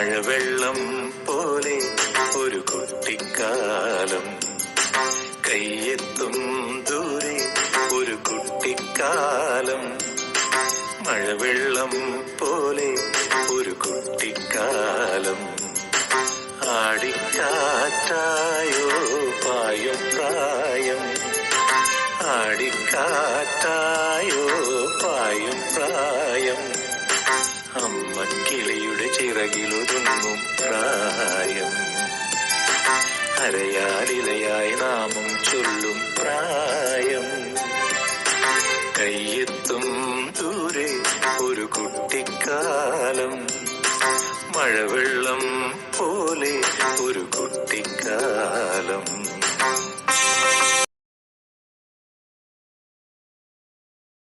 മഴവെള്ളം പോലെ ഒരു കുട്ടിക്കാലം, കയ്യെത്തും ദൂരെ ഒരു കുട്ടിക്കാലം. മഴവെള്ളം പോലെ ഒരു കുട്ടിക്കാലം, ആടിക്കാറ്റായോ പായും പ്രായം, ആടിക്കാറ്റായോ പായും പ്രായം. അമ്മ കിളിയുടെ ചിറകിലൊതുങ്ങും പ്രായം, അരയാലിലയായി നാമം ചൊല്ലും പ്രായം. കയ്യെത്തും ദൂരെ ഒരു കുട്ടിക്കാലം, മഴവെള്ളം പോലെ ഒരു കുട്ടിക്കാലം.